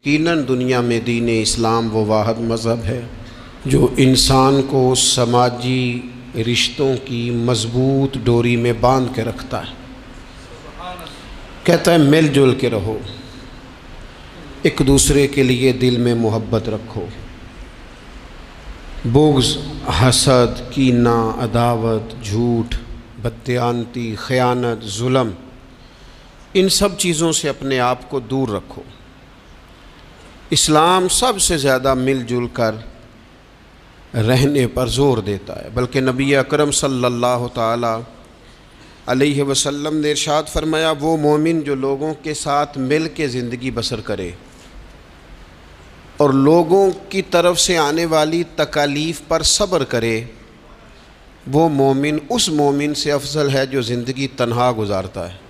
یقیناً دنیا میں دین اسلام وہ واحد مذہب ہے جو انسان کو سماجی رشتوں کی مضبوط ڈوری میں باندھ کے رکھتا ہے۔ کہتا ہے مل جل کے رہو، ایک دوسرے کے لیے دل میں محبت رکھو، بغض، حسد، کینہ، عداوت، جھوٹ، بددیانتی، خیانت، ظلم، ان سب چیزوں سے اپنے آپ کو دور رکھو۔ اسلام سب سے زیادہ مل جل کر رہنے پر زور دیتا ہے، بلکہ نبی اکرم صلی اللہ تعالی علیہ وسلم نے ارشاد فرمایا، وہ مومن جو لوگوں کے ساتھ مل کے زندگی بسر کرے اور لوگوں کی طرف سے آنے والی تکالیف پر صبر کرے، وہ مومن اس مومن سے افضل ہے جو زندگی تنہا گزارتا ہے۔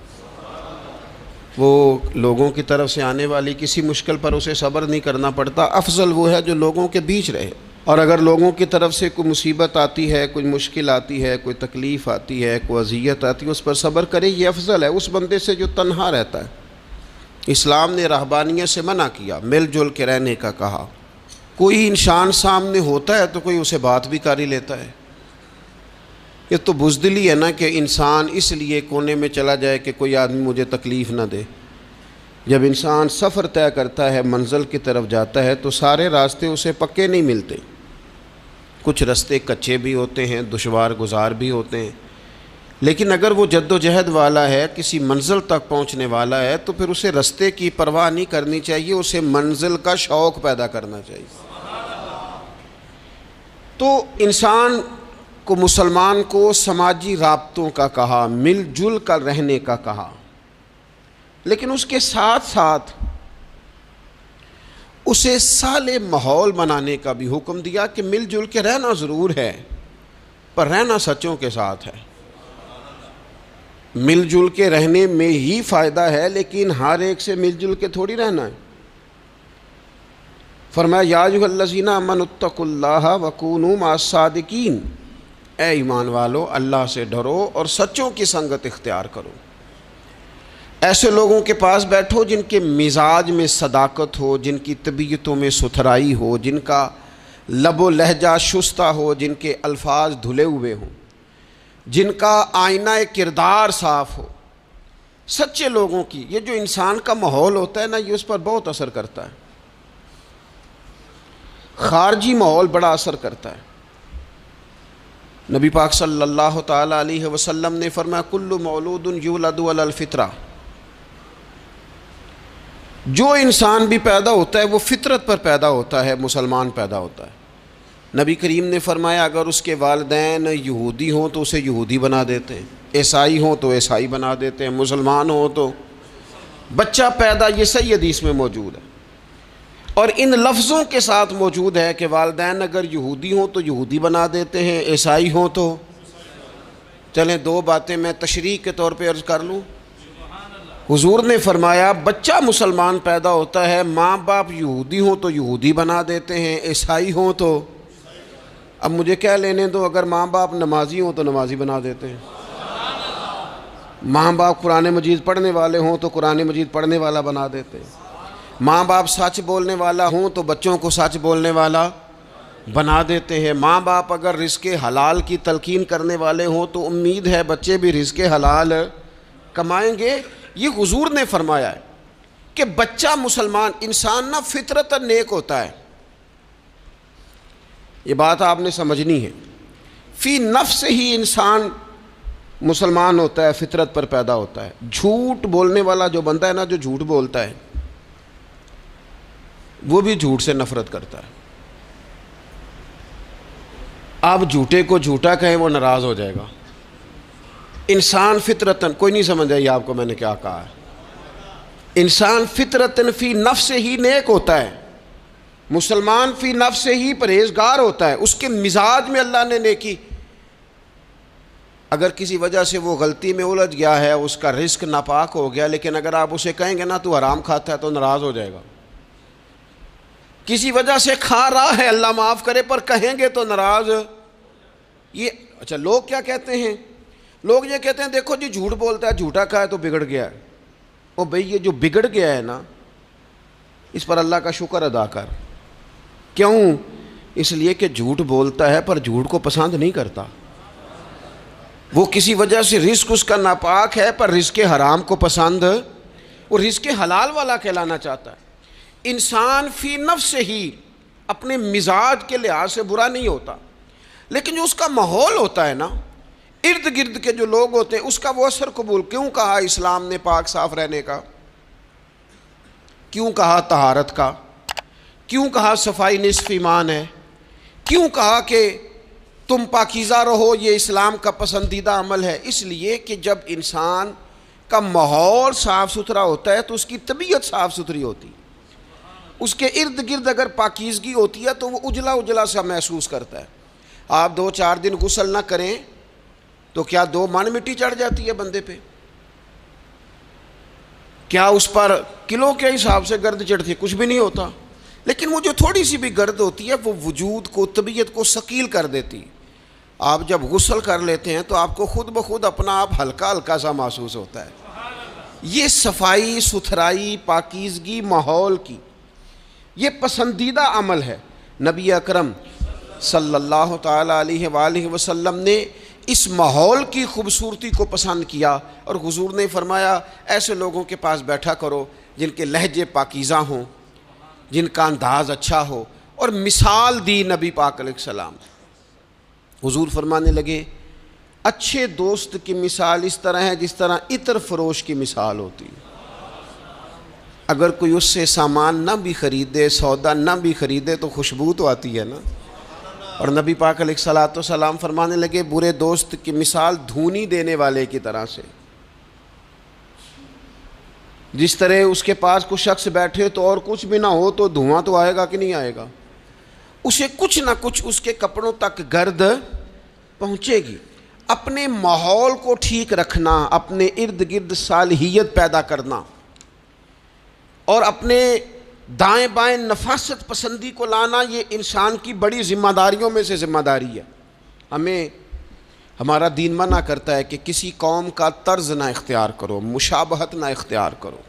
وہ لوگوں کی طرف سے آنے والی کسی مشکل پر اسے صبر نہیں کرنا پڑتا، افضل وہ ہے جو لوگوں کے بیچ رہے۔ اور اگر لوگوں کی طرف سے کوئی مصیبت آتی ہے، کوئی مشکل آتی ہے، کوئی تکلیف آتی ہے، کوئی اذیت آتی ہے، اس پر صبر کرے، یہ افضل ہے اس بندے سے جو تنہا رہتا ہے۔ اسلام نے رہبانیت سے منع کیا، مل جل کے رہنے کا کہا۔ کوئی انسان سامنے ہوتا ہے تو کوئی اسے بات بھی کر ہی لیتا ہے۔ یہ تو بزدلی ہے نا کہ انسان اس لیے کونے میں چلا جائے کہ کوئی آدمی مجھے تکلیف نہ دے۔ جب انسان سفر طے کرتا ہے، منزل کی طرف جاتا ہے، تو سارے راستے اسے پکے نہیں ملتے، کچھ راستے کچے بھی ہوتے ہیں، دشوار گزار بھی ہوتے ہیں، لیکن اگر وہ جد و جہد والا ہے، کسی منزل تک پہنچنے والا ہے، تو پھر اسے راستے کی پرواہ نہیں کرنی چاہیے، اسے منزل کا شوق پیدا کرنا چاہیے۔ تو انسان کو، مسلمان کو سماجی رابطوں کا کہا، مل جل کر رہنے کا کہا، لیکن اس کے ساتھ ساتھ اسے صالح ماحول بنانے کا بھی حکم دیا کہ مل جل کے رہنا ضرور ہے، پر رہنا سچوں کے ساتھ ہے۔ مل جل کے رہنے میں ہی فائدہ ہے، لیکن ہر ایک سے مل جل کے تھوڑی رہنا ہے۔ فرمایا یا ایھا الذین آمنوا اتقوا اللہ وکونوا مع الصادقین، اے ایمان والو اللہ سے ڈرو اور سچوں کی سنگت اختیار کرو۔ ایسے لوگوں کے پاس بیٹھو جن کے مزاج میں صداقت ہو، جن کی طبیعتوں میں ستھرائی ہو، جن کا لب و لہجہ شستہ ہو، جن کے الفاظ دھلے ہوئے ہوں، جن کا آئینہ کردار صاف ہو۔ سچے لوگوں کی، یہ جو انسان کا ماحول ہوتا ہے نا، یہ اس پر بہت اثر کرتا ہے۔ خارجی ماحول بڑا اثر کرتا ہے۔ نبی پاک صلی اللہ تعالی علیہ وسلم نے فرمایا کل مولود یولد علی الفطرہ، جو انسان بھی پیدا ہوتا ہے وہ فطرت پر پیدا ہوتا ہے، مسلمان پیدا ہوتا ہے۔ نبی کریم نے فرمایا اگر اس کے والدین یہودی ہوں تو اسے یہودی بنا دیتے ہیں، عیسائی ہوں تو عیسائی بنا دیتے ہیں، مسلمان ہوں تو بچہ پیدا، یہ صحیح حدیث میں موجود ہے۔ اور ان لفظوں کے ساتھ موجود ہے کہ والدین اگر یہودی ہوں تو یہودی بنا دیتے ہیں، عیسائی ہوں تو۔ چلیں دو باتیں میں تشریح کے طور پہ عرض کر لوں۔ حضور نے فرمایا بچہ مسلمان پیدا ہوتا ہے، ماں باپ یہودی ہوں تو یہودی بنا دیتے ہیں، عیسائی ہوں تو۔ اب مجھے کیا لینے دو، اگر ماں باپ نمازی ہوں تو نمازی بنا دیتے ہیں، ماں باپ قرآن مجید پڑھنے والے ہوں تو قرآن مجید پڑھنے والا بنا دیتے ہیں، ماں باپ سچ بولنے والا ہوں تو بچوں کو سچ بولنے والا بنا دیتے ہیں، ماں باپ اگر رزق حلال کی تلقین کرنے والے ہوں تو امید ہے بچے بھی رزق حلال کمائیں گے۔ یہ حضور نے فرمایا ہے کہ بچہ مسلمان، انسان نہ فطرت نیک ہوتا ہے، یہ بات آپ نے سمجھنی ہے۔ فی نفس ہی انسان مسلمان ہوتا ہے، فطرت پر پیدا ہوتا ہے۔ جھوٹ بولنے والا جو بندہ ہے نا، جو جھوٹ بولتا ہے، وہ بھی جھوٹ سے نفرت کرتا ہے۔ آپ جھوٹے کو جھوٹا کہیں وہ ناراض ہو جائے گا۔ انسان فطرتاً، کوئی نہیں سمجھ آئی آپ کو میں نے کیا کہا ہے؟ انسان فطرتاً فی نفس ہی نیک ہوتا ہے، مسلمان فی نفس ہی پرہیزگار ہوتا ہے، اس کے مزاج میں اللہ نے نیکی۔ اگر کسی وجہ سے وہ غلطی میں الجھ گیا ہے، اس کا رزق ناپاک ہو گیا، لیکن اگر آپ اسے کہیں گے نا تو حرام کھاتا ہے تو ناراض ہو جائے گا۔ کسی وجہ سے کھا رہا ہے، اللہ معاف کرے، پر کہیں گے تو ناراض۔ یہ اچھا لوگ کیا کہتے ہیں؟ لوگ یہ کہتے ہیں دیکھو جی جھوٹ بولتا ہے، جھوٹا کھا ہے تو بگڑ گیا ہے۔ او بھئی یہ جو بگڑ گیا ہے نا، اس پر اللہ کا شکر ادا کر۔ کیوں؟ اس لیے کہ جھوٹ بولتا ہے پر جھوٹ کو پسند نہیں کرتا۔ وہ کسی وجہ سے رزق اس کا ناپاک ہے پر رزق حرام کو پسند، وہ رزق حلال والا کہلانا چاہتا ہے۔ انسان فی نفس سے ہی اپنے مزاج کے لحاظ سے برا نہیں ہوتا، لیکن جو اس کا ماحول ہوتا ہے نا، ارد گرد کے جو لوگ ہوتے ہیں، اس کا وہ اثر قبول۔ کیوں کہا اسلام نے پاک صاف رہنے کا؟ کیوں کہا طہارت کا؟ کیوں کہا صفائی نصف ایمان ہے؟ کیوں کہا کہ تم پاکیزہ رہو، یہ اسلام کا پسندیدہ عمل ہے؟ اس لیے کہ جب انسان کا ماحول صاف ستھرا ہوتا ہے تو اس کی طبیعت صاف ستھری ہوتی ہے، اس کے ارد گرد اگر پاکیزگی ہوتی ہے تو وہ اجلا اجلا سا محسوس کرتا ہے۔ آپ 2-4 دن غسل نہ کریں تو کیا 2 من مٹی چڑھ جاتی ہے بندے پہ؟ کیا اس پر کلو کے حساب سے گرد چڑھتی؟ کچھ بھی نہیں ہوتا، لیکن وہ جو تھوڑی سی بھی گرد ہوتی ہے وہ وجود کو، طبیعت کو ثقیل کر دیتی۔ آپ جب غسل کر لیتے ہیں تو آپ کو خود بخود اپنا آپ ہلکا ہلکا سا محسوس ہوتا ہے۔ یہ صفائی ستھرائی پاکیزگی ماحول کی یہ پسندیدہ عمل ہے۔ نبی اکرم صلی اللہ تعالیٰ علیہ وآلہ وسلم نے اس ماحول کی خوبصورتی کو پسند کیا، اور حضور نے فرمایا ایسے لوگوں کے پاس بیٹھا کرو جن کے لہجے پاکیزہ ہوں، جن کا انداز اچھا ہو، اور مثال دی نبی پاک علیہ السلام۔ حضور فرمانے لگے اچھے دوست کی مثال اس طرح ہے جس طرح عطر فروش کی مثال ہوتی ہے۔ اگر کوئی اس سے سامان نہ بھی خریدے، سودا نہ بھی خریدے، تو خوشبو تو آتی ہے نا۔ اور نبی پاک علیہ الصلوۃ والسلام فرمانے لگے برے دوست کی مثال دھونی دینے والے کی طرح سے۔ جس طرح اس کے پاس کوئی شخص بیٹھے تو اور کچھ بھی نہ ہو تو دھواں تو آئے گا کہ نہیں آئے گا، اسے کچھ نہ کچھ اس کے کپڑوں تک گرد پہنچے گی۔ اپنے ماحول کو ٹھیک رکھنا، اپنے ارد گرد صالحیت پیدا کرنا، اور اپنے دائیں بائیں نفاست پسندی کو لانا، یہ انسان کی بڑی ذمہ داریوں میں سے ذمہ داری ہے۔ ہمیں ہمارا دین منع کرتا ہے کہ کسی قوم کا طرز نہ اختیار کرو، مشابہت نہ اختیار کرو،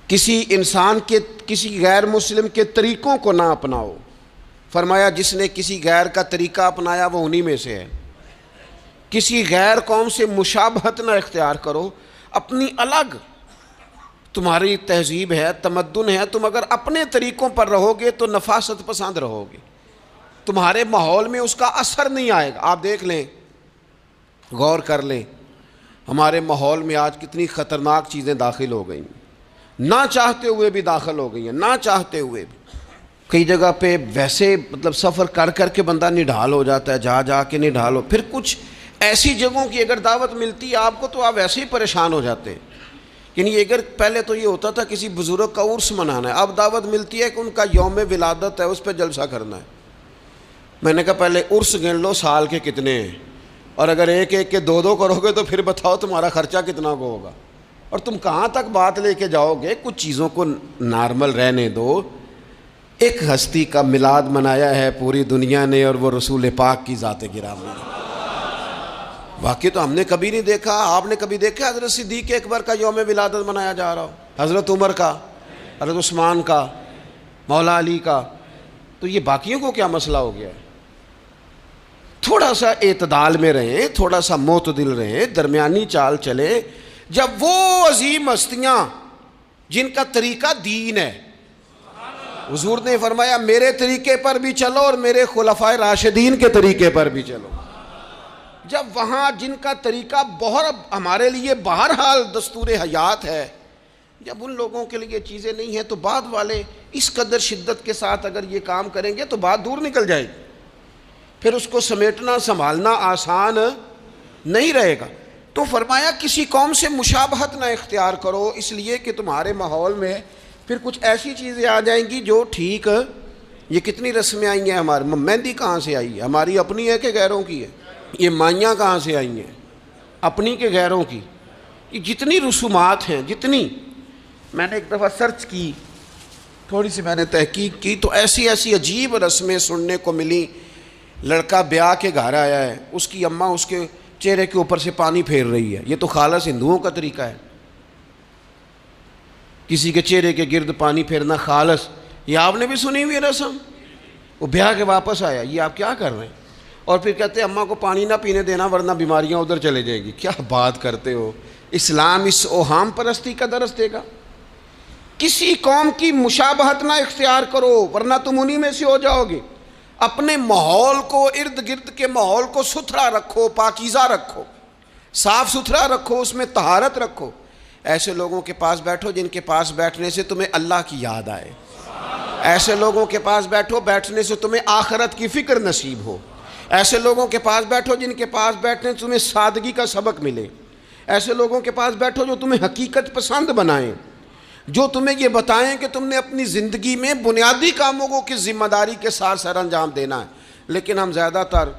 کسی انسان کے، کسی غیر مسلم کے طریقوں کو نہ اپناؤ۔ فرمایا جس نے کسی غیر کا طریقہ اپنایا وہ انہی میں سے ہے۔ کسی غیر قوم سے مشابہت نہ اختیار کرو، اپنی الگ تمہاری تہذیب ہے، تمدن ہے، تم اگر اپنے طریقوں پر رہو گے تو نفاست پسند رہو گے، تمہارے ماحول میں اس کا اثر نہیں آئے گا۔ آپ دیکھ لیں، غور کر لیں، ہمارے ماحول میں آج کتنی خطرناک چیزیں داخل ہو گئی ہیں، نہ چاہتے ہوئے بھی داخل ہو گئی ہیں، نہ چاہتے ہوئے بھی۔ کئی جگہ پہ ویسے مطلب سفر کر کر کے بندہ نڈھال ہو جاتا ہے، جا جا کے نڈھال ہو، پھر کچھ ایسی جگہوں کی اگر دعوت ملتی ہے آپ کو تو آپ ویسے ہی پریشان ہو جاتے ہیں۔ یعنی اگر پہلے تو یہ ہوتا تھا کسی بزرگ کا عرس منانا ہے، اب دعوت ملتی ہے کہ ان کا یوم ولادت ہے، اس پہ جلسہ کرنا ہے۔ میں نے کہا پہلے عرس گن لو سال کے کتنے ہیں، اور اگر ایک ایک کے 2 کرو گے تو پھر بتاؤ تمہارا خرچہ کتنا کو ہوگا، اور تم کہاں تک بات لے کے جاؤ گے۔ کچھ چیزوں کو نارمل رہنے دو۔ ایک ہستی کا میلاد منایا ہے پوری دنیا نے، اور وہ رسول پاک کی ذات گرامی ہے۔ واقعی تو ہم نے کبھی نہیں دیکھا، آپ نے کبھی دیکھا حضرت صدیق اکبر کا یوم ولادت منایا جا رہا ہو، حضرت عمر کا، حضرت عثمان کا، مولا علی کا؟ تو یہ باقیوں کو کیا مسئلہ ہو گیا ہے؟ تھوڑا سا اعتدال میں رہیں، تھوڑا سا معتدل رہیں، درمیانی چال چلے۔ جب وہ عظیم ہستیاں جن کا طریقہ دین ہے، حضور نے فرمایا میرے طریقے پر بھی چلو اور میرے خلفائے راشدین کے طریقے پر بھی چلو، جب وہاں جن کا طریقہ بہت ہمارے لیے بہرحال دستور حیات ہے، جب ان لوگوں کے لیے چیزیں نہیں ہیں تو بعد والے اس قدر شدت کے ساتھ اگر یہ کام کریں گے تو بات دور نکل جائے گی، پھر اس کو سمیٹنا سنبھالنا آسان نہیں رہے گا۔ تو فرمایا کسی قوم سے مشابہت نہ اختیار کرو، اس لیے کہ تمہارے ماحول میں پھر کچھ ایسی چیزیں آ جائیں گی جو ٹھیک۔ یہ کتنی رسمیں آئی ہیں ہمارے، مہندی کہاں سے آئی ہے؟ ہماری اپنی ہے کہ غیروں کی ہے؟ یہ مائیاں کہاں سے آئی ہیں؟ اپنی کہ غیروں کی؟ یہ جتنی رسومات ہیں، جتنی، میں نے ایک دفعہ سرچ کی، تھوڑی سی میں نے تحقیق کی تو ایسی ایسی عجیب رسمیں سننے کو ملی۔ لڑکا بیاہ کے گھر آیا ہے، اس کی اماں اس کے چہرے کے اوپر سے پانی پھیر رہی ہے، یہ تو خالص ہندوؤں کا طریقہ ہے۔ کسی کے چہرے کے گرد پانی پھیرنا خالص، یہ آپ نے بھی سنی ہوئی رسم؟ وہ بیاہ کے واپس آیا، یہ آپ کیا کر رہے ہیں؟ اور پھر کہتے ہیں اماں کو پانی نہ پینے دینا ورنہ بیماریاں ادھر چلے جائیں گی۔ کیا بات کرتے ہو؟ اسلام اس اوہام پرستی کا درس دے گا؟ کسی قوم کی مشابہت نہ اختیار کرو ورنہ تم انہی میں سے ہو جاؤ گے۔ اپنے ماحول کو، ارد گرد کے ماحول کو ستھرا رکھو، پاکیزہ رکھو، صاف ستھرا رکھو، اس میں طہارت رکھو۔ ایسے لوگوں کے پاس بیٹھو جن کے پاس بیٹھنے سے تمہیں اللہ کی یاد آئے، ایسے لوگوں کے پاس بیٹھو بیٹھنے سے تمہیں آخرت کی فکر نصیب ہو، ایسے لوگوں کے پاس بیٹھو جن کے پاس بیٹھنے سے تمہیں سادگی کا سبق ملے، ایسے لوگوں کے پاس بیٹھو جو تمہیں حقیقت پسند بنائیں، جو تمہیں یہ بتائیں کہ تم نے اپنی زندگی میں بنیادی کاموں کو کس ذمہ داری کے ساتھ سر انجام دینا ہے۔ لیکن ہم زیادہ تر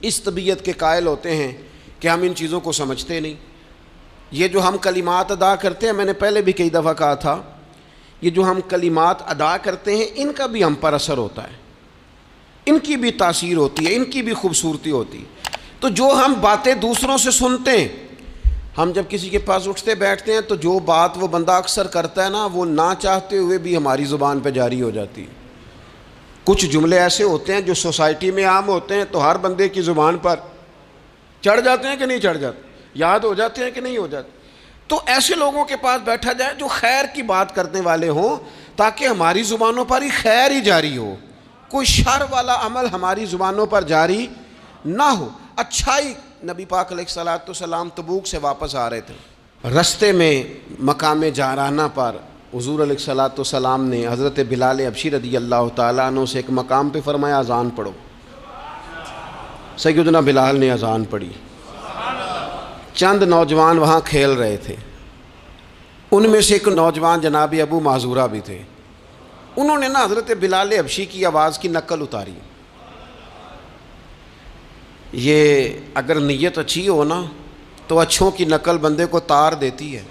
اس طبیعت کے قائل ہوتے ہیں کہ ہم ان چیزوں کو سمجھتے نہیں۔ یہ جو ہم کلمات ادا کرتے ہیں، میں نے پہلے بھی کئی دفعہ کہا تھا، یہ جو ہم کلمات ادا کرتے ہیں ان کا بھی ہم پر اثر ہوتا ہے، ان کی بھی تاثیر ہوتی ہے، ان کی بھی خوبصورتی ہوتی ہے۔ تو جو ہم باتیں دوسروں سے سنتے ہیں، ہم جب کسی کے پاس اٹھتے بیٹھتے ہیں تو جو بات وہ بندہ اکثر کرتا ہے نا، وہ نہ چاہتے ہوئے بھی ہماری زبان پہ جاری ہو جاتی ہے۔ کچھ جملے ایسے ہوتے ہیں جو سوسائٹی میں عام ہوتے ہیں تو ہر بندے کی زبان پر چڑھ جاتے ہیں کہ نہیں چڑھ جاتے، یاد ہو جاتے ہیں کہ نہیں ہو جاتے۔ تو ایسے لوگوں کے پاس بیٹھا جائے جو خیر کی بات کرنے والے ہوں، تاکہ ہماری زبانوں پر ہی خیر ہی جاری ہو، کوئی شر والا عمل ہماری زبانوں پر جاری نہ ہو، اچھائی۔ نبی پاک علیہ الصلوۃ والسلام تبوک سے واپس آ رہے تھے، رستے میں مقام جعرانہ پر حضور علیہ الصلوۃ والسلام نے حضرت بلال حبشی رضی اللہ تعالیٰ عنہ سے ایک مقام پہ فرمایا اذان پڑھو۔ سیدنا بلال نے اذان پڑھی، چند نوجوان وہاں کھیل رہے تھے، ان میں سے ایک نوجوان جناب ابو معذورہ بھی تھے، انہوں نے نا حضرت بلال حبشی کی آواز کی نقل اتاری۔ یہ اگر نیت اچھی ہو نا تو اچھوں کی نقل بندے کو تار دیتی ہے۔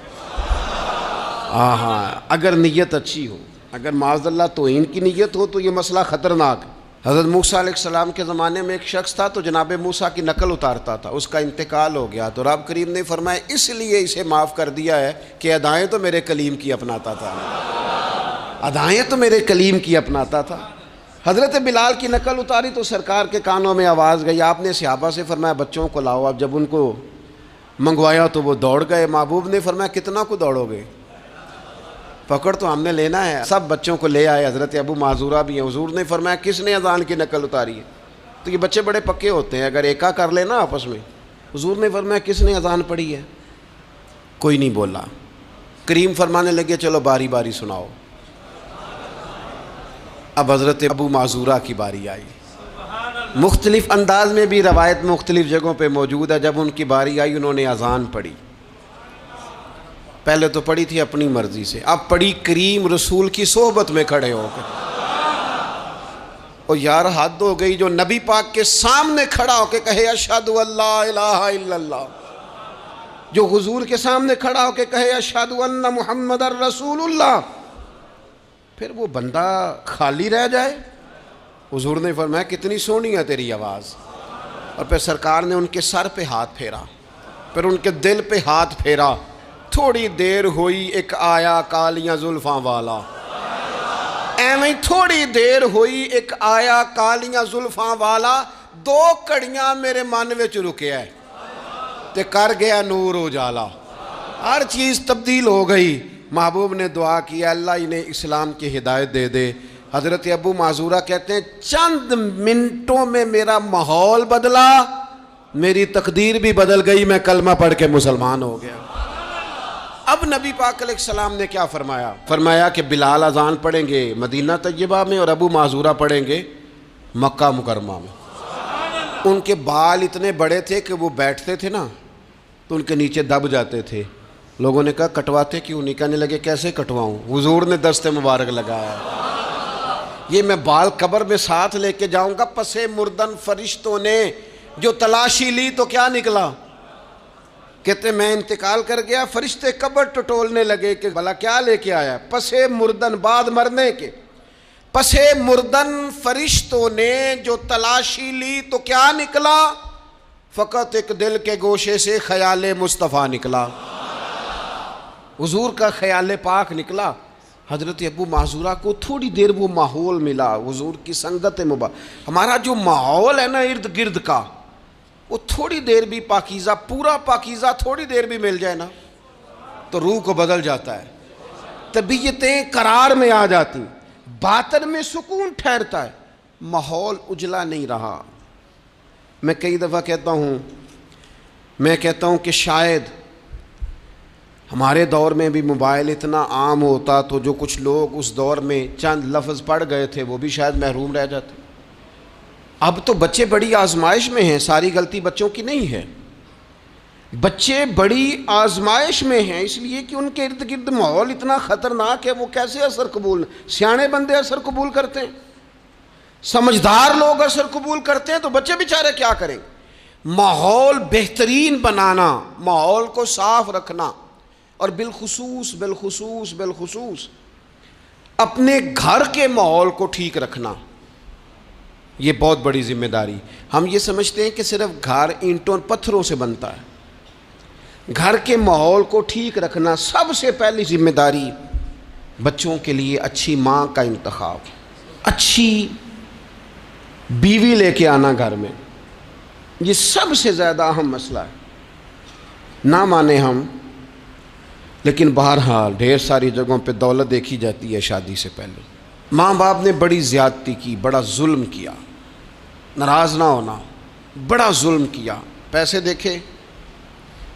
ہاں اگر نیت اچھی ہو، اگر معاذ اللہ توہین کی نیت ہو تو یہ مسئلہ خطرناک ہے۔ حضرت موسیٰ علیہ السلام کے زمانے میں ایک شخص تھا تو جناب موسیٰ کی نقل اتارتا تھا، اس کا انتقال ہو گیا تو رب کریم نے فرمایا اس لیے اسے معاف کر دیا ہے کہ ادائیں تو میرے کلیم کی اپناتا تھا، ادائیں تو میرے کلیم کی اپناتا تھا۔ حضرت بلال کی نقل اتاری تو سرکار کے کانوں میں آواز گئی، آپ نے صحابہ سے فرمایا بچوں کو لاؤ۔ اب جب ان کو منگوایا تو وہ دوڑ گئے، محبوب نے فرمایا کتنا کو دوڑو گے، پکڑ تو ہم نے لینا ہے۔ سب بچوں کو لے آئے، حضرت ابو معذورہ بھی ہیں۔ حضور نے فرمایا کس نے اذان کی نقل اتاری ہے؟ تو یہ بچے بڑے پکے ہوتے ہیں، اگر ایکا کر لینا آپس میں۔ حضور نے فرمایا کس نے اذان پڑھی ہے؟ کوئی نہیں بولا۔ کریم فرمانے لگے چلو باری باری سناؤ۔ اب حضرت ابو معذورہ کی باری آئی، مختلف انداز میں بھی روایت مختلف جگہوں پہ موجود ہے۔ جب ان کی باری آئی انہوں نے اذان پڑھی، پہلے تو پڑھی تھی اپنی مرضی سے، اب پڑھی کریم رسول کی صحبت میں کھڑے ہو کے۔ اور یار حد ہو گئی، جو نبی پاک کے سامنے کھڑا ہو کے کہے اشہد ان لا الہ الا اللہ، جو حضور کے سامنے کھڑا ہو کے کہے اشہد ان محمد رسول اللہ، پھر وہ بندہ خالی رہ جائے؟ حضور نے فرمایا کتنی سونی ہے تیری آواز۔ اور پھر سرکار نے ان کے سر پہ ہاتھ پھیرا، پھر ان کے دل پہ ہاتھ پھیرا۔ تھوڑی دیر ہوئی ایک آیا کالیاں زلفاں والا، ایویں تھوڑی دیر ہوئی ایک آیا کالیاں زلفاں والا، دو کڑیاں میرے من وچ رکیا ہے تے کر گیا نور اجالا۔ ہر چیز تبدیل ہو گئی۔ محبوب نے دعا کی اللہ انہیں اسلام کی ہدایت دے دے۔ حضرت ابو معذورہ کہتے ہیں چند منٹوں میں میرا ماحول بدلا، میری تقدیر بھی بدل گئی، میں کلمہ پڑھ کے مسلمان ہو گیا۔ اب نبی پاک علیہ السلام نے کیا فرمایا؟ فرمایا کہ بلال اذان پڑھیں گے مدینہ طیبہ میں اور ابو معذورہ پڑھیں گے مکہ مکرمہ میں۔ ان کے بال اتنے بڑے تھے کہ وہ بیٹھتے تھے نا تو ان کے نیچے دب جاتے تھے۔ لوگوں نے کہا کٹواتے کیوں نہیں؟ کہنے لگے کیسے کٹواؤں؟ حضور نے دست مبارک لگایا، یہ میں بال قبر میں ساتھ لے کے جاؤں گا۔ پسے مردن فرشتوں نے جو تلاشی لی تو کیا نکلا؟ کہتے میں انتقال کر گیا، فرشتے قبر ٹٹولنے لگے کہ بھلا کیا لے کے آیا؟ پسے مردن، بعد مرنے کے پسے مردن فرشتوں نے جو تلاشی لی تو کیا نکلا؟ فقط ایک دل کے گوشے سے خیال مصطفیٰ نکلا۔ حضور کا خیال پاک نکلا، حضرت ابو معذورہ کو تھوڑی دیر وہ ماحول ملا، حضور کی سنگت ہمارا جو ماحول ہے نا ارد گرد کا، وہ تھوڑی دیر بھی پاکیزہ، پورا پاکیزہ تھوڑی دیر بھی مل جائے نا تو روح کو بدل جاتا ہے، طبیعتیں قرار میں آ جاتی، باطن میں سکون ٹھہرتا ہے، ماحول اجلا نہیں رہا۔ میں کئی دفعہ کہتا ہوں کہ شاید ہمارے دور میں بھی موبائل اتنا عام ہوتا تو جو کچھ لوگ اس دور میں چند لفظ پڑھ گئے تھے وہ بھی شاید محروم رہ جاتے۔ اب تو بچے بڑی آزمائش میں ہیں، ساری غلطی بچوں کی نہیں ہے، بچے بڑی آزمائش میں ہیں اس لیے کہ ان کے ارد گرد ماحول اتنا خطرناک ہے، وہ کیسے اثر قبول، سیانے بندے اثر قبول کرتے ہیں، سمجھدار لوگ اثر قبول کرتے ہیں، تو بچے بیچارے کیا کریں گے؟ ماحول بہترین بنانا، ماحول کو صاف رکھنا، اور بالخصوص اپنے گھر کے ماحول کو ٹھیک رکھنا، یہ بہت بڑی ذمہ داری۔ ہم یہ سمجھتے ہیں کہ صرف گھر اینٹوں پتھروں سے بنتا ہے، گھر کے ماحول کو ٹھیک رکھنا سب سے پہلی ذمہ داری۔ بچوں کے لیے اچھی ماں کا انتخاب، اچھی بیوی لے کے آنا گھر میں، یہ سب سے زیادہ اہم مسئلہ ہے۔ نہ مانے ہم، لیکن بہرحال ڈھیر ساری جگہوں پہ دولت دیکھی جاتی ہے شادی سے پہلے۔ ماں باپ نے بڑی زیادتی کی، بڑا ظلم کیا، ناراض نہ ہونا، بڑا ظلم کیا، پیسے دیکھے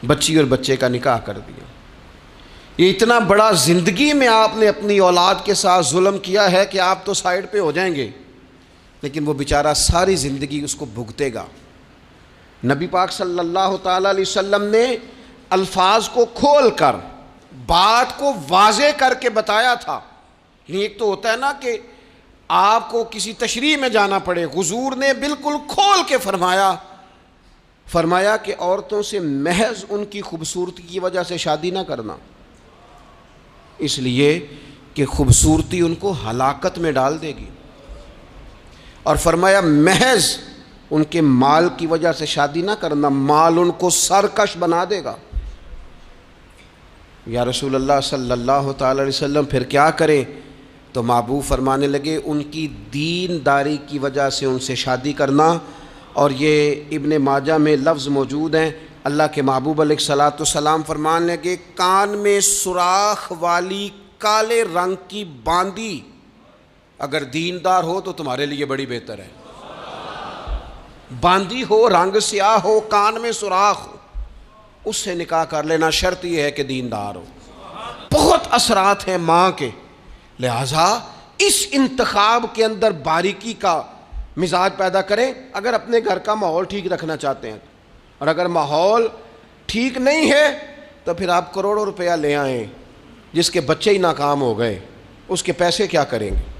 بچی اور بچے کا نکاح کر دیا۔ یہ اتنا بڑا زندگی میں آپ نے اپنی اولاد کے ساتھ ظلم کیا ہے کہ آپ تو سائیڈ پہ ہو جائیں گے، لیکن وہ بیچارہ ساری زندگی اس کو بھگتے گا۔ نبی پاک صلی اللہ تعالیٰ علیہ وسلم نے الفاظ کو کھول کر، بات کو واضح کر کے بتایا تھا۔ ایک تو ہوتا ہے نا کہ آپ کو کسی تشریح میں جانا پڑے، حضور نے بالکل کھول کے فرمایا کہ عورتوں سے محض ان کی خوبصورتی کی وجہ سے شادی نہ کرنا، اس لیے کہ خوبصورتی ان کو ہلاکت میں ڈال دے گی، اور فرمایا محض ان کے مال کی وجہ سے شادی نہ کرنا، مال ان کو سرکش بنا دے گا۔ یا رسول اللہ صلی اللہ تعالی علیہ وسلم پھر کیا کریں؟ تو محبوب فرمانے لگے ان کی دینداری کی وجہ سے ان سے شادی کرنا۔ اور یہ ابن ماجہ میں لفظ موجود ہیں، اللہ کے محبوب علیہ الصلوۃ والسلام فرمانے لگے کان میں سوراخ والی کالے رنگ کی باندی اگر دیندار ہو تو تمہارے لیے بڑی بہتر ہے۔ باندی ہو، رنگ سیاہ ہو، کان میں سوراخ ہو، اس سے نکاح کر لینا، شرط یہ ہے کہ دیندار ہو۔ بہت اثرات ہیں ماں کے، لہذا اس انتخاب کے اندر باریکی کا مزاج پیدا کریں اگر اپنے گھر کا ماحول ٹھیک رکھنا چاہتے ہیں، اور اگر ماحول ٹھیک نہیں ہے تو پھر آپ کروڑوں روپیہ لے آئیں، جس کے بچے ہی ناکام ہو گئے اس کے پیسے کیا کریں گے؟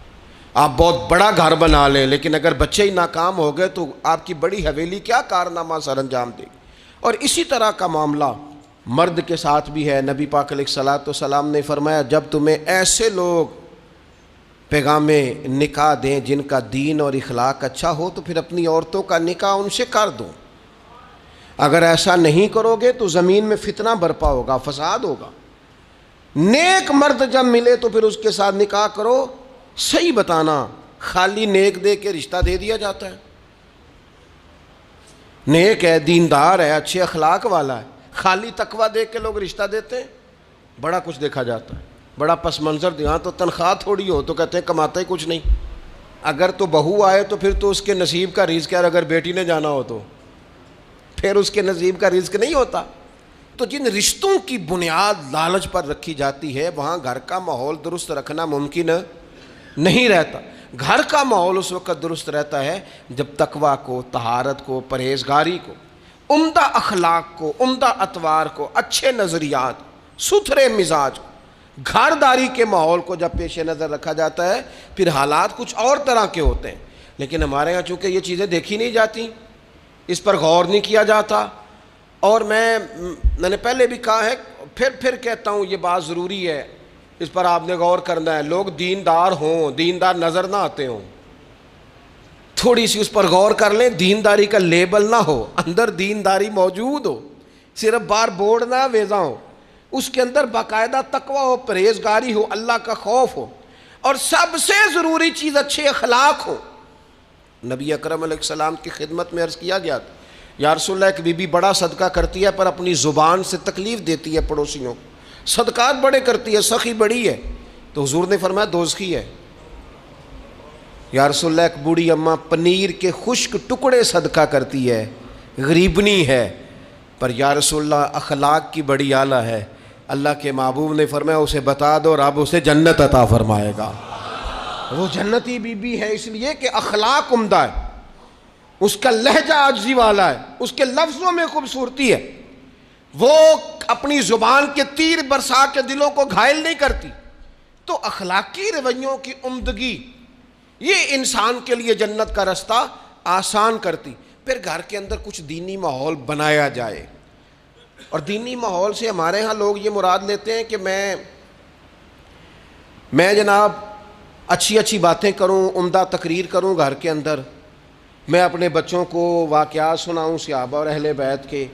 آپ بہت بڑا گھر بنا لیں لیکن اگر بچے ہی ناکام ہو گئے تو آپ کی بڑی حویلی کیا کارنامہ سر انجام دے گی؟ اور اسی طرح کا معاملہ مرد کے ساتھ بھی ہے۔ نبی پاک علیہ الصلوۃ والسلام نے فرمایا جب تمہیں ایسے لوگ پیغام نکاح دیں جن کا دین اور اخلاق اچھا ہو تو پھر اپنی عورتوں کا نکاح ان سے کر دو، اگر ایسا نہیں کرو گے تو زمین میں فتنہ برپا ہوگا، فساد ہوگا۔ نیک مرد جب ملے تو پھر اس کے ساتھ نکاح کرو، صحیح بتانا، خالی نیک دے کے رشتہ دے دیا جاتا ہے، نیک ہے، دیندار ہے، اچھے اخلاق والا ہے، خالی تقوی دیکھ کے لوگ رشتہ دیتے ہیں، بڑا کچھ دیکھا جاتا ہے، بڑا پس منظر دیا، تو تنخواہ تھوڑی ہو تو کہتے ہیں کماتا ہی کچھ نہیں، اگر تو بہو آئے تو پھر تو اس کے نصیب کا رزق ہے، اور اگر بیٹی نے جانا ہو تو پھر اس کے نصیب کا رزق نہیں ہوتا۔ تو جن رشتوں کی بنیاد لالچ پر رکھی جاتی ہے وہاں گھر کا ماحول درست رکھنا ممکن نہیں رہتا۔ گھر کا ماحول اس وقت درست رہتا ہے جب تقویٰ کو، طہارت کو، پرہیزگاری کو، عمدہ اخلاق کو، عمدہ اطوار کو، اچھے نظریات، ستھرے مزاج کو، گھرداری کے ماحول کو جب پیش نظر رکھا جاتا ہے پھر حالات کچھ اور طرح کے ہوتے ہیں۔ لیکن ہمارے ہاں چونکہ یہ چیزیں دیکھی نہیں جاتی، اس پر غور نہیں کیا جاتا، اور میں نے پہلے بھی کہا ہے، پھر کہتا ہوں یہ بات ضروری ہے، اس پر آپ نے غور کرنا ہے، لوگ دیندار ہوں، دیندار نظر نہ آتے ہوں، تھوڑی سی اس پر غور کر لیں، دینداری کا لیبل نہ ہو، اندر دینداری موجود ہو، صرف بار بورڈ نہ ویزا ہو، اس کے اندر باقاعدہ تقوی ہو، پرہیزگاری ہو، اللہ کا خوف ہو، اور سب سے ضروری چیز اچھے اخلاق ہو۔ نبی اکرم علیہ السلام کی خدمت میں عرض کیا گیا تھا، یا رسول اللہ ایک بی بی بڑا صدقہ کرتی ہے پر اپنی زبان سے تکلیف دیتی ہے پڑوسیوں کو، صدقات بڑے کرتی ہے، سخی بڑی ہے، تو حضور نے فرمایا دوزخی ہے۔ یا رسول اللہ ایک بوڑھی اماں پنیر کے خشک ٹکڑے صدقہ کرتی ہے، غریبنی ہے، پر یا رسول اللہ اخلاق کی بڑی اعلیٰ ہے، اللہ کے محبوب نے فرمایا اسے بتا دو رب اسے جنت عطا فرمائے گا۔ وہ جنتی بی بی ہے اس لیے کہ اخلاق عمدہ ہے، اس کا لہجہ عاجزی والا ہے، اس کے لفظوں میں خوبصورتی ہے، وہ اپنی زبان کے تیر برسا کے دلوں کو گھائل نہیں کرتی۔ تو اخلاقی رویوں کی عمدگی یہ انسان کے لیے جنت کا رستہ آسان کرتی۔ پھر گھر کے اندر کچھ دینی ماحول بنایا جائے، اور دینی ماحول سے ہمارے ہاں لوگ یہ مراد لیتے ہیں کہ میں جناب اچھی باتیں کروں، عمدہ تقریر کروں گھر کے اندر، میں اپنے بچوں کو واقعات سناؤں صحابہ اور اہل بیت کے،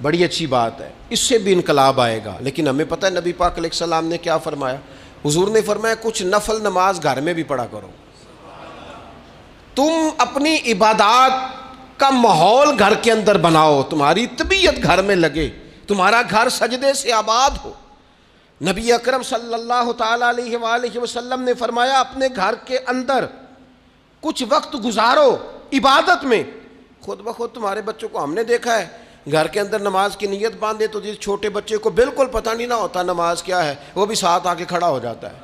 بڑی اچھی بات ہے، اس سے بھی انقلاب آئے گا۔ لیکن ہمیں پتہ ہے نبی پاک علیہ السلام نے کیا فرمایا؟ حضور نے فرمایا کچھ نفل نماز گھر میں بھی پڑھا کرو، تم اپنی عبادات کا ماحول گھر کے اندر بناؤ، تمہاری طبیعت گھر میں لگے، تمہارا گھر سجدے سے آباد ہو۔ نبی اکرم صلی اللہ تعالیٰ علیہ وآلہ وسلم نے فرمایا اپنے گھر کے اندر کچھ وقت گزارو عبادت میں، خود بخود تمہارے بچوں کو ہم نے دیکھا ہے گھر کے اندر نماز کی نیت باندھے تو جس چھوٹے بچے کو بالکل پتہ نہیں نہ ہوتا نماز کیا ہے، وہ بھی ساتھ آ کے کھڑا ہو جاتا ہے،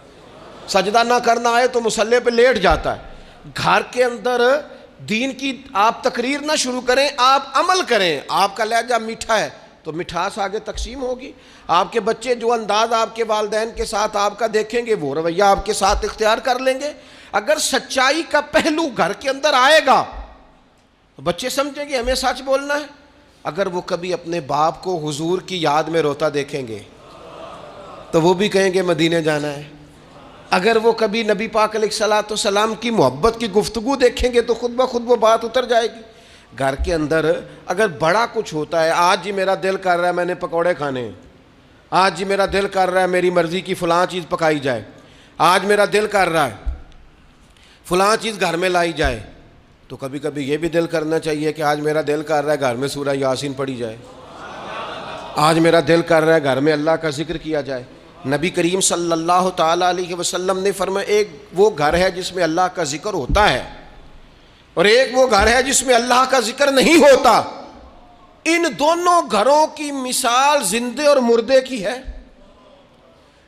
سجدہ نہ کرنا آئے تو مصلی پہ لیٹ جاتا ہے۔ گھر کے اندر دین کی آپ تقریر نہ شروع کریں، آپ عمل کریں۔ آپ کا لہجہ میٹھا ہے تو مٹھاس آگے تقسیم ہوگی، آپ کے بچے جو انداز آپ کے والدین کے ساتھ آپ کا دیکھیں گے وہ رویہ آپ کے ساتھ اختیار کر لیں گے۔ اگر سچائی کا پہلو گھر کے اندر آئے گا تو بچے سمجھیں گے ہمیں سچ بولنا ہے۔ اگر وہ کبھی اپنے باپ کو حضور کی یاد میں روتا دیکھیں گے تو وہ بھی کہیں گے مدینے جانا ہے۔ اگر وہ کبھی نبی پاک علیہ السلام کی محبت کی گفتگو دیکھیں گے تو خود بخود وہ بات اتر جائے گی۔ گھر کے اندر اگر بڑا کچھ ہوتا ہے، آج جی میرا دل کر رہا ہے میں نے پکوڑے کھانے ہیں، آج جی میرا دل کر رہا ہے میری مرضی کی فلاں چیز پکائی جائے، آج میرا دل کر رہا ہے فلاں چیز گھر میں لائی جائے، تو کبھی کبھی یہ بھی دل کرنا چاہیے کہ آج میرا دل کر رہا ہے گھر میں سورہ یاسین پڑھی جائے، آج میرا دل کر رہا ہے گھر میں اللہ کا ذکر کیا جائے۔ نبی کریم صلی اللہ تعالیٰ علیہ وسلم نے فرمایا ایک وہ گھر ہے جس میں اللہ کا ذکر ہوتا ہے اور ایک وہ گھر ہے جس میں اللہ کا ذکر نہیں ہوتا، ان دونوں گھروں کی مثال زندے اور مردے کی ہے۔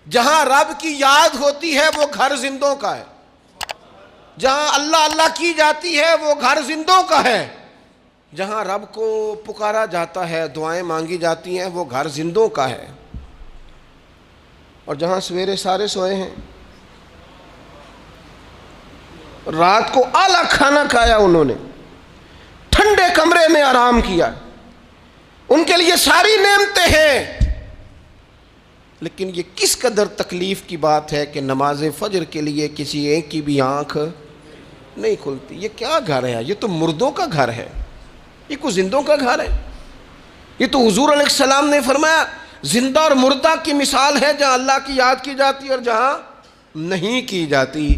جہاں رب کی یاد ہوتی ہے وہ گھر زندوں کا ہے، جہاں اللہ اللہ کی جاتی ہے وہ گھر زندوں کا ہے، جہاں رب کو پکارا جاتا ہے دعائیں مانگی جاتی ہیں وہ گھر زندوں کا ہے۔ اور جہاں سویرے سارے سوئے ہیں، رات کو اعلیٰ کھانا کھایا انہوں نے، ٹھنڈے کمرے میں آرام کیا، ان کے لیے ساری نعمتیں ہیں، لیکن یہ کس قدر تکلیف کی بات ہے کہ نماز فجر کے لیے کسی ایک کی بھی آنکھ نہیں کھلتی۔ یہ کیا گھر ہے؟ یہ تو مردوں کا گھر ہے، یہ کوئی زندوں کا گھر ہے؟ یہ تو حضور علیہ السلام نے فرمایا زندہ اور مردہ کی مثال ہے، جہاں اللہ کی یاد کی جاتی ہے اور جہاں نہیں کی جاتی۔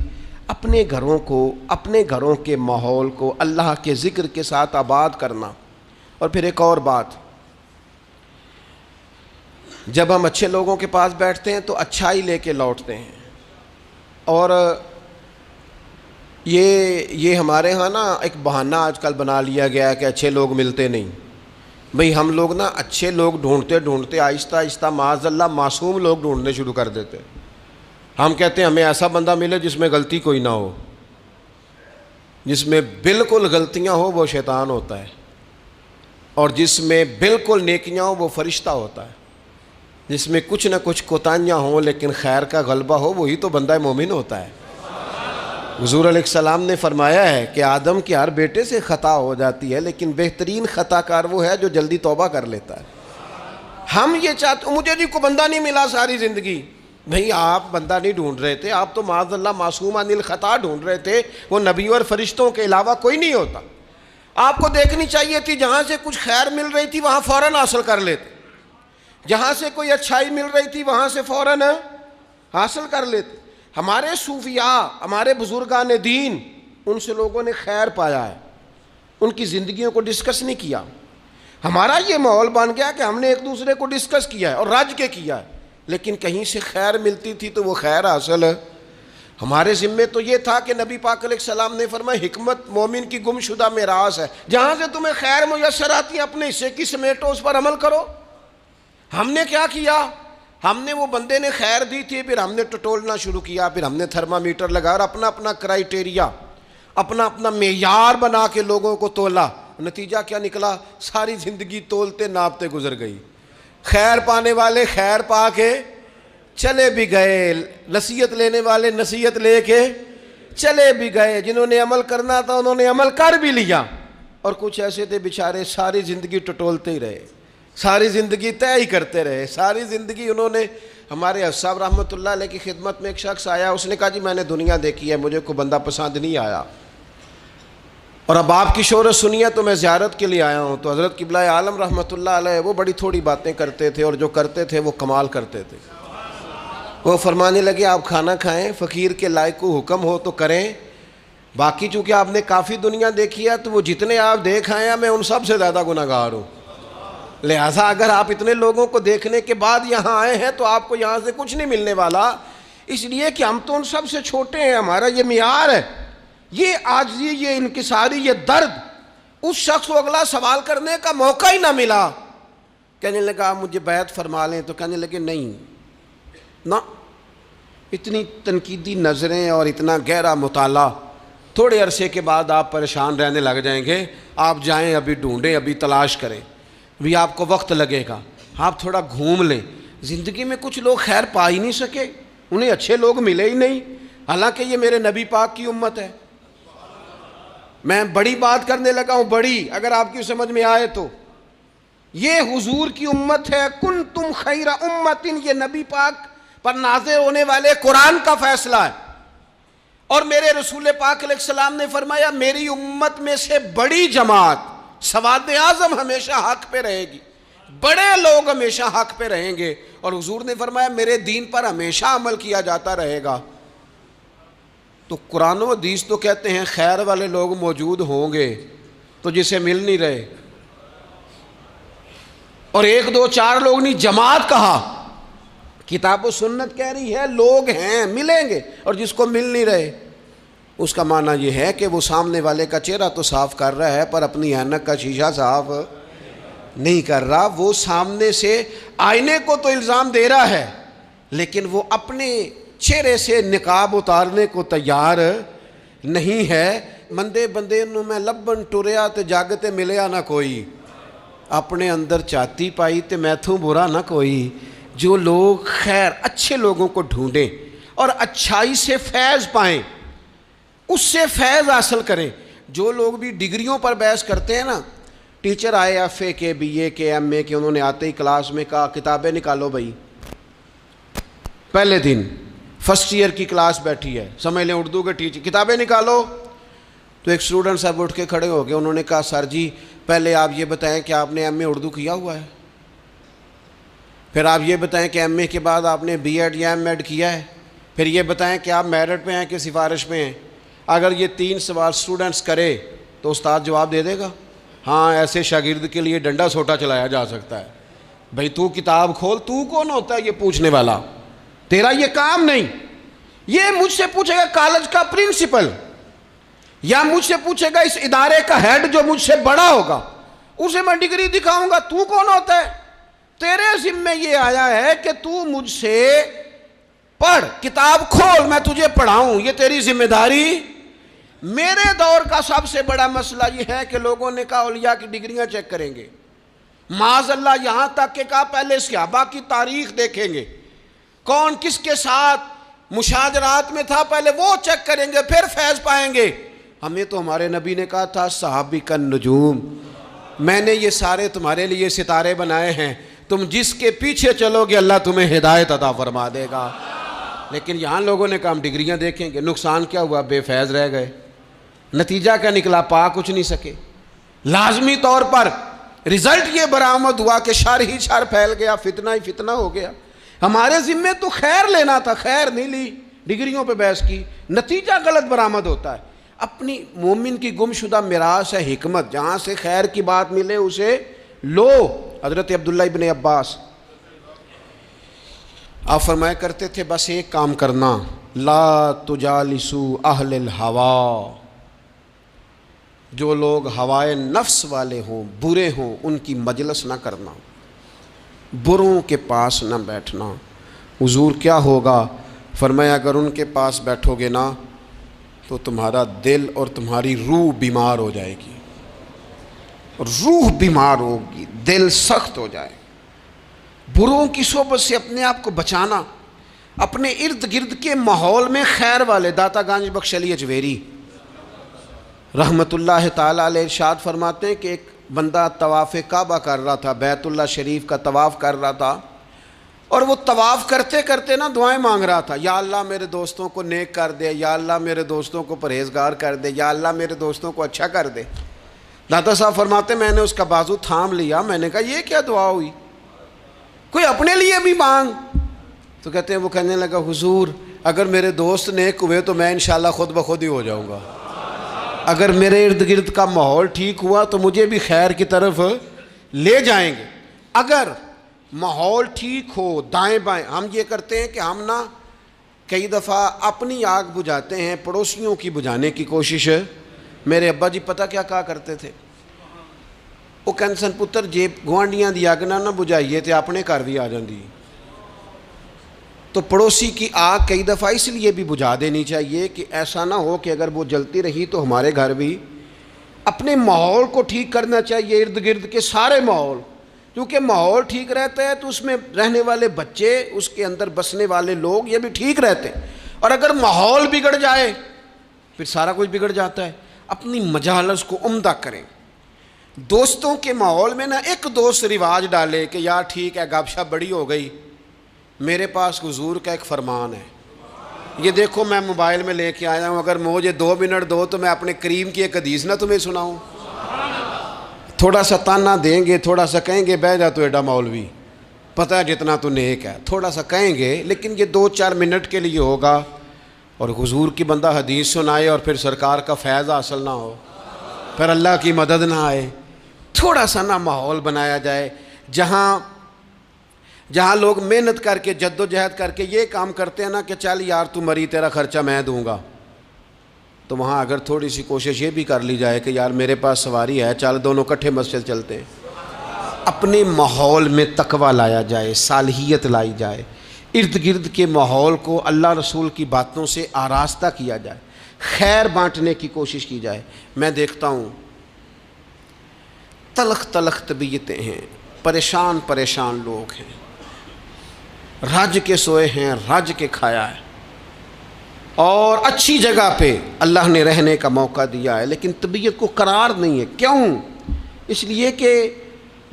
اپنے گھروں کو، اپنے گھروں کے ماحول کو اللہ کے ذکر کے ساتھ آباد کرنا۔ اور پھر ایک اور بات، جب ہم اچھے لوگوں کے پاس بیٹھتے ہیں تو اچھائی لے کے لوٹتے ہیں، اور یہ ہمارے ہاں نا ایک بہانہ آج کل بنا لیا گیا ہے کہ اچھے لوگ ملتے نہیں۔ بھئی ہم لوگ نا اچھے لوگ ڈھونڈتے ڈھونڈتے آہستہ آہستہ معاذ اللہ معصوم لوگ ڈھونڈنے شروع کر دیتے۔ ہم کہتے ہیں ہمیں ایسا بندہ ملے جس میں غلطی کوئی نہ ہو، جس میں بالکل غلطیاں ہو وہ شیطان ہوتا ہے، اور جس میں بالکل نیکیاں ہو وہ فرشتہ ہوتا ہے، جس میں کچھ نہ کچھ کوتاہیاں ہوں لیکن خیر کا غلبہ ہو وہی تو بندہ مومن ہوتا ہے۔ حضور علیہ السلام نے فرمایا ہے کہ آدم کے ہر بیٹے سے خطا ہو جاتی ہے لیکن بہترین خطا کار وہ ہے جو جلدی توبہ کر لیتا ہے۔ ہم یہ چاہتے، مجھے جی کوئی بندہ نہیں ملا ساری زندگی، نہیں آپ بندہ نہیں ڈھونڈ رہے تھے، آپ تو معاذ اللہ معصوم عن الخطا ڈھونڈ رہے تھے، وہ نبیوں اور فرشتوں کے علاوہ کوئی نہیں ہوتا۔ آپ کو دیکھنی چاہیے تھی جہاں سے کچھ خیر مل رہی تھی وہاں فوراً حاصل کر لیتے، جہاں سے کوئی اچھائی مل رہی تھی وہاں سے فوراً حاصل کر لیتے. ہمارے صوفیاء، ہمارے بزرگان دین، ان سے لوگوں نے خیر پایا ہے، ان کی زندگیوں کو ڈسکس نہیں کیا. ہمارا یہ ماحول بن گیا کہ ہم نے ایک دوسرے کو ڈسکس کیا ہے اور رج کے کیا ہے، لیکن کہیں سے خیر ملتی تھی تو وہ خیر حاصل ہے. ہمارے ذمے تو یہ تھا کہ نبی پاک علیہ السلام نے فرمایا حکمت مومن کی گمشدہ میراث ہے، جہاں سے تمہیں خیر میسر آتی ہے اپنے حصے کی سمیٹو، اس پر عمل کرو. ہم نے کیا کیا؟ ہم نے، وہ بندے نے خیر دی تھی، پھر ہم نے ٹٹولنا شروع کیا، پھر ہم نے تھرمامیٹر لگا اور اپنا اپنا کرائیٹیریا، اپنا اپنا معیار بنا کے لوگوں کو تولا. نتیجہ کیا نکلا؟ ساری زندگی تولتے ناپتے گزر گئی. خیر پانے والے خیر پا کے چلے بھی گئے، نصیحت لینے والے نصیحت لے کے چلے بھی گئے، جنہوں نے عمل کرنا تھا انہوں نے عمل کر بھی لیا، اور کچھ ایسے تھے بیچارے ساری زندگی ٹٹولتے ہی رہے، ساری زندگی طے ہی کرتے رہے، ساری زندگی انہوں نے. ہمارے حفظ صاحب رحمۃ اللہ علیہ کی خدمت میں ایک شخص آیا، اس نے کہا جی میں نے دنیا دیکھی ہے، مجھے کوئی بندہ پسند نہیں آیا، اور اب آپ کی شہرت سنی ہے تو میں زیارت کے لیے آیا ہوں. تو حضرت قبلہ عالم رحمۃ اللہ علیہ وہ بڑی تھوڑی باتیں کرتے تھے، اور جو کرتے تھے وہ کمال کرتے تھے. وہ فرمانے لگے آپ کھانا کھائیں، فقیر کے لائق کو حکم ہو تو کریں، باقی چونکہ آپ نے کافی دنیا دیکھی ہے تو وہ جتنے آپ دیکھ آئے ہیں میں ان سب سے زیادہ گناہ گار ہوں، لہٰذا اگر آپ اتنے لوگوں کو دیکھنے کے بعد یہاں آئے ہیں تو آپ کو یہاں سے کچھ نہیں ملنے والا، اس لیے کہ ہم تو ان سب سے چھوٹے ہیں. ہمارا یہ معیار ہے، یہ عاجزی، یہ انکساری، یہ درد. اس شخص کو اگلا سوال کرنے کا موقع ہی نہ ملا. کہنے لگا آپ مجھے بیعت فرما لیں، تو کہنے لگے نہیں نہ، اتنی تنقیدی نظریں اور اتنا گہرا مطالعہ، تھوڑے عرصے کے بعد آپ پریشان رہنے لگ جائیں گے. آپ جائیں، ابھی ڈھونڈیں، ابھی تلاش کریں، بھی آپ کو وقت لگے گا. آپ تھوڑا گھوم لیں. زندگی میں کچھ لوگ خیر پا ہی نہیں سکے، انہیں اچھے لوگ ملے ہی نہیں، حالانکہ یہ میرے نبی پاک کی امت ہے. میں بڑی بات کرنے لگا ہوں، بڑی، اگر آپ کی سمجھ میں آئے تو. یہ حضور کی امت ہے. کنتم خیر امت، یہ نبی پاک پر نازل ہونے والے قرآن کا فیصلہ ہے. اور میرے رسول پاک علیہ السلام نے فرمایا میری امت میں سے بڑی جماعت، سواد اعظم ہمیشہ حق پہ رہے گی، بڑے لوگ ہمیشہ حق پہ رہیں گے. اور حضور نے فرمایا میرے دین پر ہمیشہ عمل کیا جاتا رہے گا. تو قرآن و حدیث تو کہتے ہیں خیر والے لوگ موجود ہوں گے، تو جسے مل نہیں رہے، اور ایک دو چار لوگ نہیں، جماعت کہا. کتاب و سنت کہہ رہی ہے لوگ ہیں، ملیں گے، اور جس کو مل نہیں رہے اس کا معنی یہ ہے کہ وہ سامنے والے کا چہرہ تو صاف کر رہا ہے پر اپنی اینک کا شیشہ صاف نہیں کر رہا. وہ سامنے سے آئینے کو تو الزام دے رہا ہے، لیکن وہ اپنے چہرے سے نقاب اتارنے کو تیار نہیں ہے. مندے بندے نو میں لبن ٹریا تے جگ تے ملیا نہ کوئی، اپنے اندر چاتی پائی تے میتھوں برا نہ کوئی. جو لوگ خیر، اچھے لوگوں کو ڈھونڈیں اور اچھائی سے فیض پائیں، اس سے فیض حاصل کریں. جو لوگ بھی ڈگریوں پر بحث کرتے ہیں نا، ٹیچر آئے ایف اے کے، بی اے کے، ایم اے کے، انہوں نے آتے ہی کلاس میں کہا کتابیں نکالو بھائی. پہلے دن فرسٹ ایئر کی کلاس بیٹھی ہے، سمجھ لیں اردو کے ٹیچر، کتابیں نکالو. تو ایک اسٹوڈنٹ صاحب اٹھ کے کھڑے ہو گئے، انہوں نے کہا سر جی پہلے آپ یہ بتائیں کہ آپ نے ایم اے اردو کیا ہوا ہے، پھر آپ یہ بتائیں کہ ایم اے کے بعد آپ نے بی ایڈ یا ایم ایڈ کیا ہے، پھر یہ بتائیں کہ آپ میرٹ پہ ہیں کہ سفارش پہ ہیں. اگر یہ 3 سوال اسٹوڈنٹس کرے تو استاد جواب دے دے گا. ہاں ایسے شاگرد کے لیے ڈنڈا سوٹا چلایا جا سکتا ہے. بھئی تو کتاب کھول، تو کون ہوتا ہے یہ پوچھنے والا؟ تیرا یہ کام نہیں. یہ مجھ سے پوچھے گا کالج کا پرنسپل، یا مجھ سے پوچھے گا اس ادارے کا ہیڈ جو مجھ سے بڑا ہوگا، اسے میں ڈگری دکھاؤں گا. تو کون ہوتا ہے؟ تیرے ذمہ یہ آیا ہے کہ تو مجھ سے پڑھ، کتاب کھول، میں تجھے پڑھاؤں، یہ تیری ذمہ داری. میرے دور کا سب سے بڑا مسئلہ یہ ہے کہ لوگوں نے کہا اولیاء کی ڈگریاں چیک کریں گے، معاذ اللہ یہاں تک کہ کہا پہلے صحابہ کی تاریخ دیکھیں گے، کون کس کے ساتھ مشاجرات میں تھا، پہلے وہ چیک کریں گے پھر فیض پائیں گے. ہمیں تو ہمارے نبی نے کہا تھا صحابی کا نجوم، میں نے یہ سارے تمہارے لیے ستارے بنائے ہیں، تم جس کے پیچھے چلو گے اللہ تمہیں ہدایت عطا فرما دے گا. لیکن یہاں لوگوں نے کہا ہم ڈگریاں دیکھیں گے. نقصان کیا ہوا؟ بے فیض رہ گئے. نتیجہ کیا نکلا؟ پا کچھ نہیں سکے. لازمی طور پر رزلٹ یہ برآمد ہوا کہ شر ہی شر پھیل گیا، فتنہ ہی فتنہ ہو گیا۔ ہمارے ذمے تو خیر لینا تھا، خیر نہیں لی، ڈگریوں پہ بحث کی، نتیجہ غلط برآمد ہوتا ہے۔ اپنی مومن کی گمشدہ میراث ہے حکمت، جہاں سے خیر کی بات ملے اسے لو۔ حضرت عبداللہ ابن عباس آپ فرمایا کرتے تھے بس ایک کام کرنا، لا تجالسوا اہل الہوا، جو لوگ ہوائے نفس والے ہوں، برے ہوں، ان کی مجلس نہ کرنا، بروں کے پاس نہ بیٹھنا۔ حضور کیا ہوگا؟ فرمایا اگر ان کے پاس بیٹھو گے نا تو تمہارا دل اور تمہاری روح بیمار ہو جائے گی، روح بیمار ہوگی، دل سخت ہو جائے۔ بروں کی صحبت سے اپنے آپ کو بچانا، اپنے ارد گرد کے ماحول میں خیر والے۔ داتا گنج بخش علی اجویری رحمۃ اللہ تعالیٰ علیہ ارشاد فرماتے ہیں کہ ایک بندہ طواف کعبہ کر رہا تھا، بیت اللہ شریف کا طواف کر رہا تھا، اور وہ طواف کرتے کرتے نا دعائیں مانگ رہا تھا، یا اللہ میرے دوستوں کو نیک کر دے، یا اللہ میرے دوستوں کو پرہیزگار کر دے، یا اللہ میرے دوستوں کو اچھا کر دے۔ داتا صاحب فرماتے میں نے اس کا بازو تھام لیا، میں نے کہا یہ کیا دعا ہوئی، کوئی اپنے لیے بھی مانگ۔ تو کہتے ہیں وہ کہنے لگا حضور اگر میرے دوست نیک ہوئے تو میں انشاءاللہ خود بخود ہی ہو جاؤں گا، اگر میرے ارد گرد کا ماحول ٹھیک ہوا تو مجھے بھی خیر کی طرف لے جائیں گے۔ اگر ماحول ٹھیک ہو، دائیں بائیں، ہم یہ کرتے ہیں کہ ہم نا کئی دفعہ اپنی آگ بجھاتے ہیں، پڑوسیوں کی بجھانے کی کوشش۔ میرے ابا جی پتہ کیا کہا کرتے تھے، وہ کہندے سن پتر جے گوانڈیاں دی اگ نہ بجھائیے تے اپنے گھر بھی آ جاندی۔ تو پڑوسی کی آگ کئی دفعہ اس لیے بھی بجھا دینی چاہیے کہ ایسا نہ ہو کہ اگر وہ جلتی رہی تو ہمارے گھر بھی۔ اپنے ماحول کو ٹھیک کرنا چاہیے، ارد گرد کے سارے ماحول، کیونکہ ماحول ٹھیک رہتا ہے تو اس میں رہنے والے بچے، اس کے اندر بسنے والے لوگ یہ بھی ٹھیک رہتے ہیں، اور اگر ماحول بگڑ جائے پھر سارا کچھ بگڑ جاتا ہے۔ اپنی مجالس کو عمدہ کریں۔ دوستوں کے ماحول میں نہ ایک دوست رواج ڈالے کہ یار ٹھیک ہے گپ شپ بڑی ہو گئی، میرے پاس حضور کا ایک فرمان ہے، یہ دیکھو میں موبائل میں لے کے آیا ہوں، اگر مجھے 2 منٹ دو تو میں اپنے کریم کی ایک حدیث نہ تمہیں سناؤں۔ تھوڑا سا تانا دیں گے، تھوڑا سا کہیں گے بہ جا تو ایڈا مولوی، پتہ ہے جتنا تو نیک ہے، تھوڑا سا کہیں گے، لیکن یہ 2-4 منٹ کے لیے ہوگا، اور حضور کی بندہ حدیث سنائے اور پھر سرکار کا فیض حاصل نہ ہو، پھر اللہ کی مدد نہ آئے۔ تھوڑا سا نہ ماحول بنایا جائے جہاں لوگ محنت کر کے جد و جہد کر کے یہ کام کرتے ہیں نا کہ چل یار تو مری تیرا خرچہ میں دوں گا، تو وہاں اگر تھوڑی سی کوشش یہ بھی کر لی جائے کہ یار میرے پاس سواری ہے، چل دونوں کٹھے مسجد چلتے ہیں۔ اپنے ماحول میں تقویٰ لایا جائے، صالحیت لائی جائے، ارد گرد کے ماحول کو اللہ رسول کی باتوں سے آراستہ کیا جائے، خیر بانٹنے کی کوشش کی جائے۔ میں دیکھتا ہوں تلخ تلخ طبیعتیں ہیں، پریشان لوگ ہیں، رج کے سوئے ہیں، رج کے کھایا ہے، اور اچھی جگہ پہ اللہ نے رہنے کا موقع دیا ہے، لیکن طبیعت کو قرار نہیں ہے۔ کیوں؟ اس لیے کہ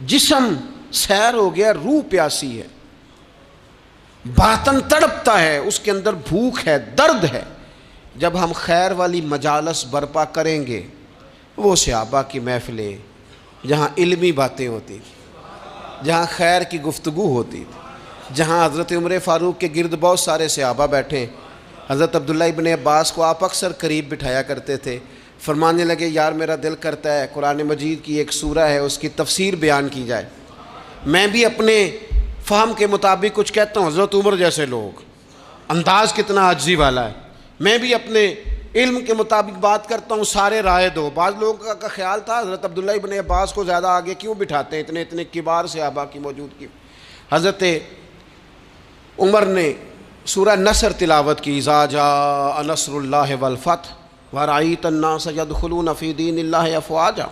جسم سیر ہو گیا، روح پیاسی ہے، باطن تڑپتا ہے، اس کے اندر بھوک ہے، درد ہے۔ جب ہم خیر والی مجالس برپا کریں گے، وہ صحابہ کی محفلیں جہاں علمی باتیں ہوتی تھیں، جہاں خیر کی گفتگو ہوتی تھی، جہاں حضرت عمر فاروق کے گرد بہت سارے صحابہ بیٹھے، حضرت عبداللہ ابن عباس کو آپ اکثر قریب بٹھایا کرتے تھے، فرمانے لگے یار میرا دل کرتا ہے قرآن مجید کی ایک سورہ ہے اس کی تفسیر بیان کی جائے۔ میں بھی اپنے فہم کے مطابق کچھ کہتا ہوں، حضرت عمر جیسے لوگ، انداز کتنا عاجزی والا ہے، میں بھی اپنے علم کے مطابق بات کرتا ہوں، سارے رائے دو۔ بعض لوگوں کا خیال تھا حضرت عبداللہ ابن عباس کو زیادہ آگے کیوں بٹھاتے ہیں، اتنے کبار صحابہ کی موجودگی۔ حضرت عمر نے سورہ نصر تلاوت کی، اذا جاء نصر اللہ والفتح ورأیت الناس یدخلون فی دین اللہ افواجا۔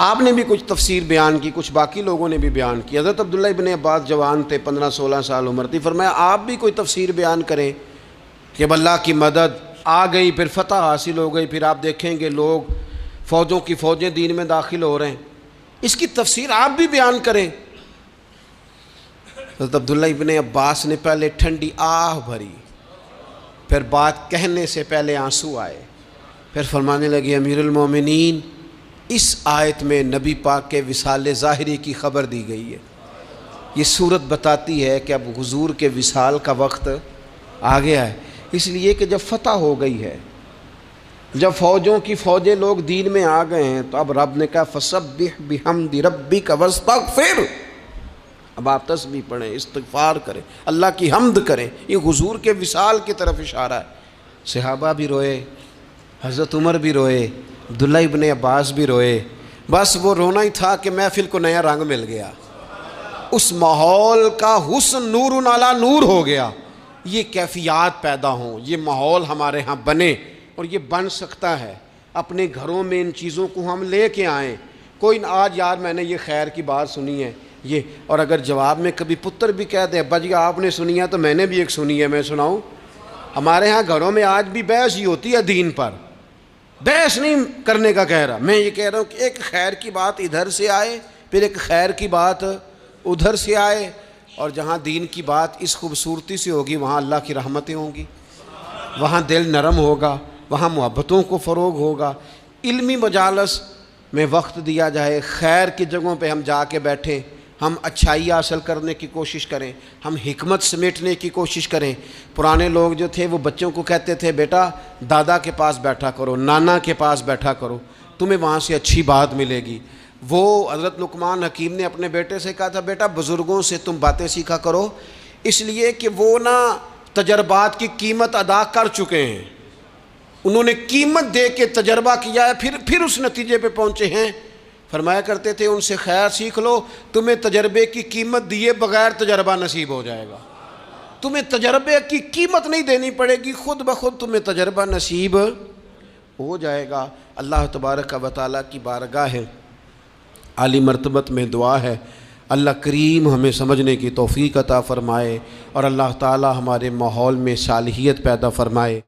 آپ نے بھی کچھ تفسیر بیان کی، کچھ باقی لوگوں نے بھی بیان کی۔ حضرت عبداللہ ابن عباس جوان تھے، 15-16 سال عمر تھی، فرمایا آپ بھی کوئی تفسیر بیان کریں کہ اب اللہ کی مدد آ گئی، پھر فتح حاصل ہو گئی، پھر آپ دیکھیں گے لوگ فوجوں کی فوجیں دین میں داخل ہو رہے ہیں، اس کی تفسیر آپ بھی بیان کریں۔ حضرت عبداللہ ابن عباس نے پہلے ٹھنڈی آہ بھری، پھر بات کہنے سے پہلے آنسو آئے، پھر فرمانے لگے امیر المومنین اس آیت میں نبی پاک کے وصال ظاہری کی خبر دی گئی ہے۔ یہ صورت بتاتی ہے کہ اب حضور کے وصال کا وقت آ گیا ہے، اس لیے کہ جب فتح ہو گئی ہے، جب فوجوں کی فوجیں لوگ دین میں آ گئے ہیں، تو اب رب نے کہا فسبح بحمد ربک واستغفر، اب آپ تسبیح پڑھیں، استغفار کریں، اللہ کی حمد کریں۔ یہ حضور کے وصال کی طرف اشارہ ہے۔ صحابہ بھی روئے، حضرت عمر بھی روئے، عبداللہ ابن عباس بھی روئے، بس وہ رونا ہی تھا کہ محفل کو نیا رنگ مل گیا، اس ماحول کا حسن نور علی نور ہو گیا۔ یہ کیفیات پیدا ہوں، یہ ماحول ہمارے ہاں بنے، اور یہ بن سکتا ہے۔ اپنے گھروں میں ان چیزوں کو ہم لے کے آئیں۔ کوئی آج یار میں نے یہ خیر کی بات سنی ہے یہ، اور اگر جواب میں کبھی پتر بھی کہہ دے ابا جی آپ نے سنی ہے تو میں نے بھی ایک سنی ہے، میں سناؤں؟ ہمارے ہاں گھروں میں آج بھی بحث ہی ہوتی ہے دین پر، بحث نہیں کرنے کا کہہ رہا، میں یہ کہہ رہا ہوں کہ ایک خیر کی بات ادھر سے آئے، پھر ایک خیر کی بات ادھر سے آئے، اور جہاں دین کی بات اس خوبصورتی سے ہوگی وہاں اللہ کی رحمتیں ہوں گی، وہاں دل نرم ہوگا، وہاں محبتوں کو فروغ ہوگا۔ علمی مجالس میں وقت دیا جائے، خیر کی جگہوں پہ ہم جا کے بیٹھیں، ہم اچھائی حاصل کرنے کی کوشش کریں، ہم حکمت سمیٹنے کی کوشش کریں۔ پرانے لوگ جو تھے وہ بچوں کو کہتے تھے بیٹا دادا کے پاس بیٹھا کرو، نانا کے پاس بیٹھا کرو، تمہیں وہاں سے اچھی بات ملے گی۔ وہ حضرت لقمان حکیم نے اپنے بیٹے سے کہا تھا بیٹا بزرگوں سے تم باتیں سیکھا کرو، اس لیے کہ وہ تجربات کی قیمت ادا کر چکے ہیں، انہوں نے قیمت دے کے تجربہ کیا ہے، پھر اس نتیجے پہ پہنچے ہیں۔ فرمایا کرتے تھے ان سے خیر سیکھ لو، تمہیں تجربے کی قیمت دیے بغیر تجربہ نصیب ہو جائے گا، تمہیں تجربے کی قیمت نہیں دینی پڑے گی، خود بخود تمہیں تجربہ نصیب ہو جائے گا۔ اللہ تبارک و تعالیٰ کی بارگاہ ہے عالی مرتبت میں دعا ہے اللہ کریم ہمیں سمجھنے کی توفیق عطا فرمائے، اور اللہ تعالیٰ ہمارے ماحول میں صالحیت پیدا فرمائے۔